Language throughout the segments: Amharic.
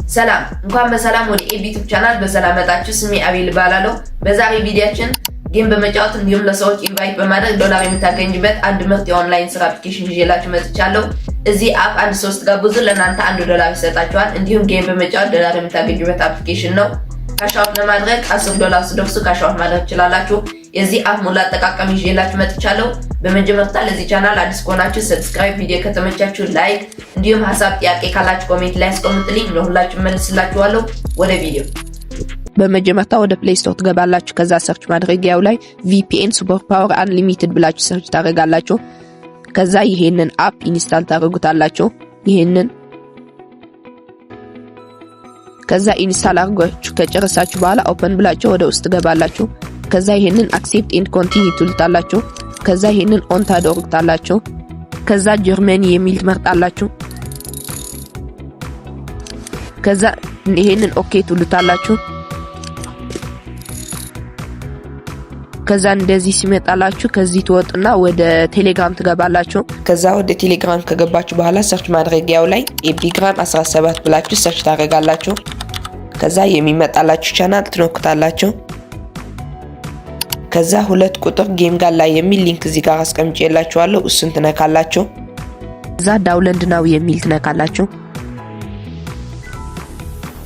ሰላም እንኳን በሰላም ወደ ዩቲዩብ ቻናል በሰላም መጣችሁ። ስሜ አቤል ባላለው። በዛሬ ቪዲዮአችን ጌም በመጫወት እንዲሁም ለሰዎች ኢንቫይት በማድረግ ዶላር የምታገኙበት አንድ ምርጥ የኦንላይን ስራ አፕሊኬሽን ይዤላችሁ መጥቻለሁ። እዚህ አፕ አንድ 3 ጋብዙ ለናንተ $1 ይሰጣችኋል። እንዲሁም ጌም በመጫወት ዶላር የምታገኙበት አፕሊኬሽን ነው። ካሻውት ለማድረግ $10 ስደርሱ ካሻውት ማድረግ ትችላላችሁ። የዚህ አፕ ሙሉ አጠቃቀም ይዤላችሁ መጥቻለሁ። በመጀመሪያ ለዚህ ቻናል አዲስ ከሆናችሁ ሰብስክራይብ፣ ቪዲዮ ከተመቻችሁ ላይክ፣ እንዲሁም ሐሳብ ጥያቄ ካላችሁ ኮሜንት ላይ አስቀምጡልኝ፣ ለሁላችሁም መልስላችኋለሁ። ወደ ቪዲዮ በመጀመሪያ ወደ ፕሌይ ስቶር ትገባላችሁ። ከዛ ሰርች ማድረጊያው ላይ VPN ሱፐር ፓወር አንሊሚትድ ብላችሁ ሰርች ታደርጋላችሁ። ከዛ ይሄንን አፕ ኢንስታል ታደርጉታላችሁ። ከዛ ኢንስታል አድርጋችሁ ከጨረሳችሁ በኋላ ኦፕን ብላችሁ ወደ ውስጥ ትገባላችሁ። ከዛ ይሄንን አክሴፕት ኤንድ ኮንቲኒው ትሉታላችሁ። ከዛ ይሄንን ኦን ታደርጉታላችሁ። ከዛ ጀርመኒ የሚል ትመርጣላችሁ። ከዛ ይሄንን ኦኬ ትሉታላችሁ። ከዛ እንደዚህ ሲመጣላችሁ ከዚህ ትወጡና ወደ ቴሌግራም ትገባላችሁ። ከዛ ወደ ቴሌግራም ከገባችሁ በኋላ ሰርች ማድረጊያው ላይ ኤፒግራም 17 ብላችሁ ሰርች ታደርጋላችሁ። ከዛ የሚመጣላችሁ ቻናል ትነኩታላችሁ። ከዛ 2 ቁጥር ጌም ጋላ የሚል ሊንክ እዚህ ጋር አስቀምጬላችኋለሁ፣ እሱን ትነካላችሁ። ከዛ ዳውንሎድ ናው የሚል ትነካላችሁ።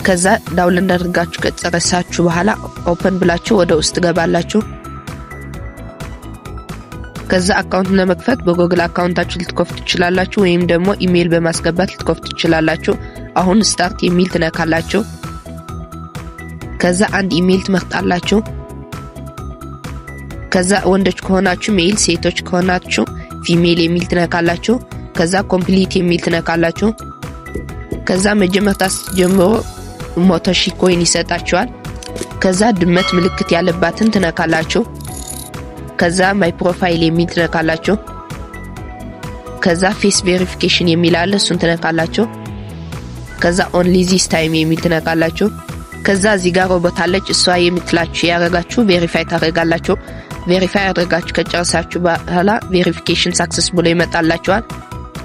ከዛ ዳውንሎድ አድርጋችሁ ከጨረሳችሁ በኋላ ኦፕን ብላችሁ ወደ ውስጥ ትገባላችሁ። ከዛ አካውንት ለመክፈት በጉግል አካውንታችሁ ልትከፍቱ ትችላላችሁ፣ ወይም ደግሞ ኢሜል በማስገባት ልትከፍቱ ትችላላችሁ። አሁን ስታርት የሚል ትነካላችሁ። ከዛ አንድ ኢሜል ትመርጣላችሁ። ከዛ ወንዶች ከሆናችሁ ሜል፣ ሴቶች ከሆናችሁ ፊሜል የሚል ትነካላችሁ። ከዛ ኮምፕሊት የሚል ትነካላችሁ። ከዛ መጀመሪያ ጀምሮ 100,000 ኮይን ይሰጣችኋል። ከዛ ድመት ምልክት ያለባትን ትነካላችሁ። ከዛ ማይ ፕሮፋይል የሚል ትነካላችሁ። ከዛ ፌስ ቬሪፊኬሽን የሚል አለ፣ እሱን ትነካላችሁ። ከዛ ኦንሊ ዚስ ታይም የሚል ትነካላችሁ። ከዛ እዚህ ጋር ሮቦት አለች፣ እሷ የምትላችሁ ያረጋችሁ ቬሪፋይ ታደርጋላችሁ። ቬሪፋይ አድርጋችሁ ከጨረሳችሁ በኋላ ቬሪፊኬሽን ሰክሰስፉል ይመጣላችኋል።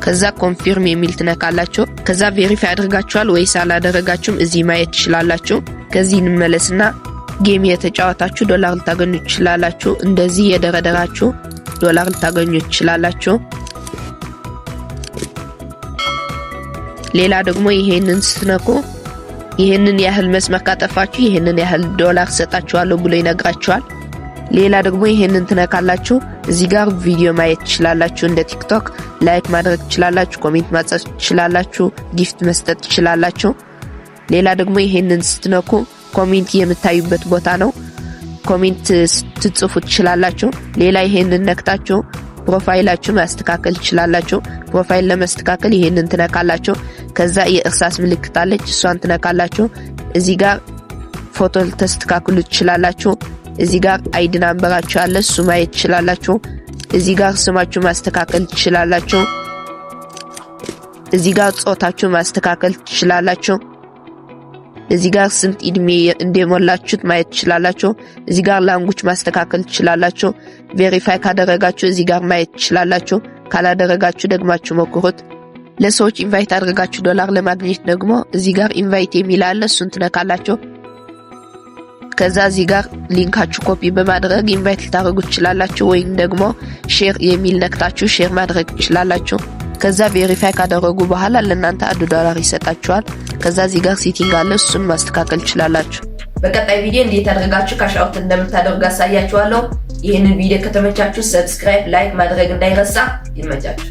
ከዛ ኮንፊርም የሚል ትነካላችሁ። ከዛ ቬሪፋይ አድርጋችኋል ወይስ አላደረጋችሁም እዚህ ማየት ትችላላችሁ። ከዚህ እንመለስና ጌም የተጫወታችሁ ዶላር ልታገኙ ትችላላችሁ። እንደዚህ የደረደራችሁ ዶላር ልታገኙ ትችላላችሁ። ሌላ ደግሞ ይሄንን ስትነኩ ይሄንን ያህል መስመር ካጠፋችሁ ይሄንን ያህል ዶላር ሰጣችኋለሁ ብሎ ይነግራችኋል። ሌላ ደግሞ ይሄንን ትነካላችሁ። እዚህ ጋር ቪዲዮ ማየት ትችላላችሁ። እንደ ቲክቶክ ላይክ ማድረግ ትችላላችሁ፣ ኮሜንት ማጻፍ ትችላላችሁ፣ ጊፍት መስጠት ትችላላችሁ። ሌላ ደግሞ ይሄንን ስትነኩ ኮሜንት የምታዩበት ቦታ ነው። ኮሜንት ትጽፉ ትችላላችሁ። ሌላ ይሄንን ነክታችሁ ፕሮፋይላችሁ ማስተካከል ትችላላችሁ። ፕሮፋይል ለማስተካከል ይሄንን ትነካላችሁ። ከዛ የእርሳስ ምልክት አለች፣ እሷን ትነካላችሁ። እዚህ ጋር ፎቶ ተስተካክሉ ትችላላችሁ። እዚህ ጋር አይዲ ናምበራችሁ አለ፣ እሱ ማየት ትችላላችሁ። እዚህ ጋር ስማችሁ ማስተካከል ትችላላችሁ። እዚህ ጋር ጾታችሁ ማስተካከል ትችላላችሁ። እዚህ ጋር ስንት እድሜ እንደሞላችሁት ማየት ትችላላችሁ። እዚህ ጋር ላንጉጅ ማስተካከል ትችላላችሁ። ቬሪፋይ ካደረጋችሁ እዚህ ጋር ማየት ትችላላችሁ። ካላደረጋችሁ ደግማችሁ ሞክሩት። ለሰዎች ኢንቫይት አድርጋችሁ ዶላር ለማግኘት ደግሞ እዚህ ጋር ኢንቫይት የሚል አለ፣ እሱን ትነካላችሁ። ከዛ እዚህ ጋር ሊንካችሁ ኮፒ በማድረግ ኢንቫይት ልታደርጉ ትችላላችሁ፣ ወይም ደግሞ ሼር የሚል ነክታችሁ ሼር ማድረግ ትችላላችሁ። ከዛ ቬሪፋይ ካደረጉ በኋላ ለናንተ $1 ይሰጣችኋል። ከዛ እዚህ ጋር ሴቲንግ አለ፣ እሱን ማስተካከል ትችላላችሁ። በቀጣይ ቪዲዮ እንዴት አድርጋችሁ ካሻውት እንደምታደርጉ አሳያችኋለሁ። ይሄንን ቪዲዮ ከተመቻችሁ ሰብስክራይብ፣ ላይክ ማድረግ እንዳይረሳ። ይመቻችሁ።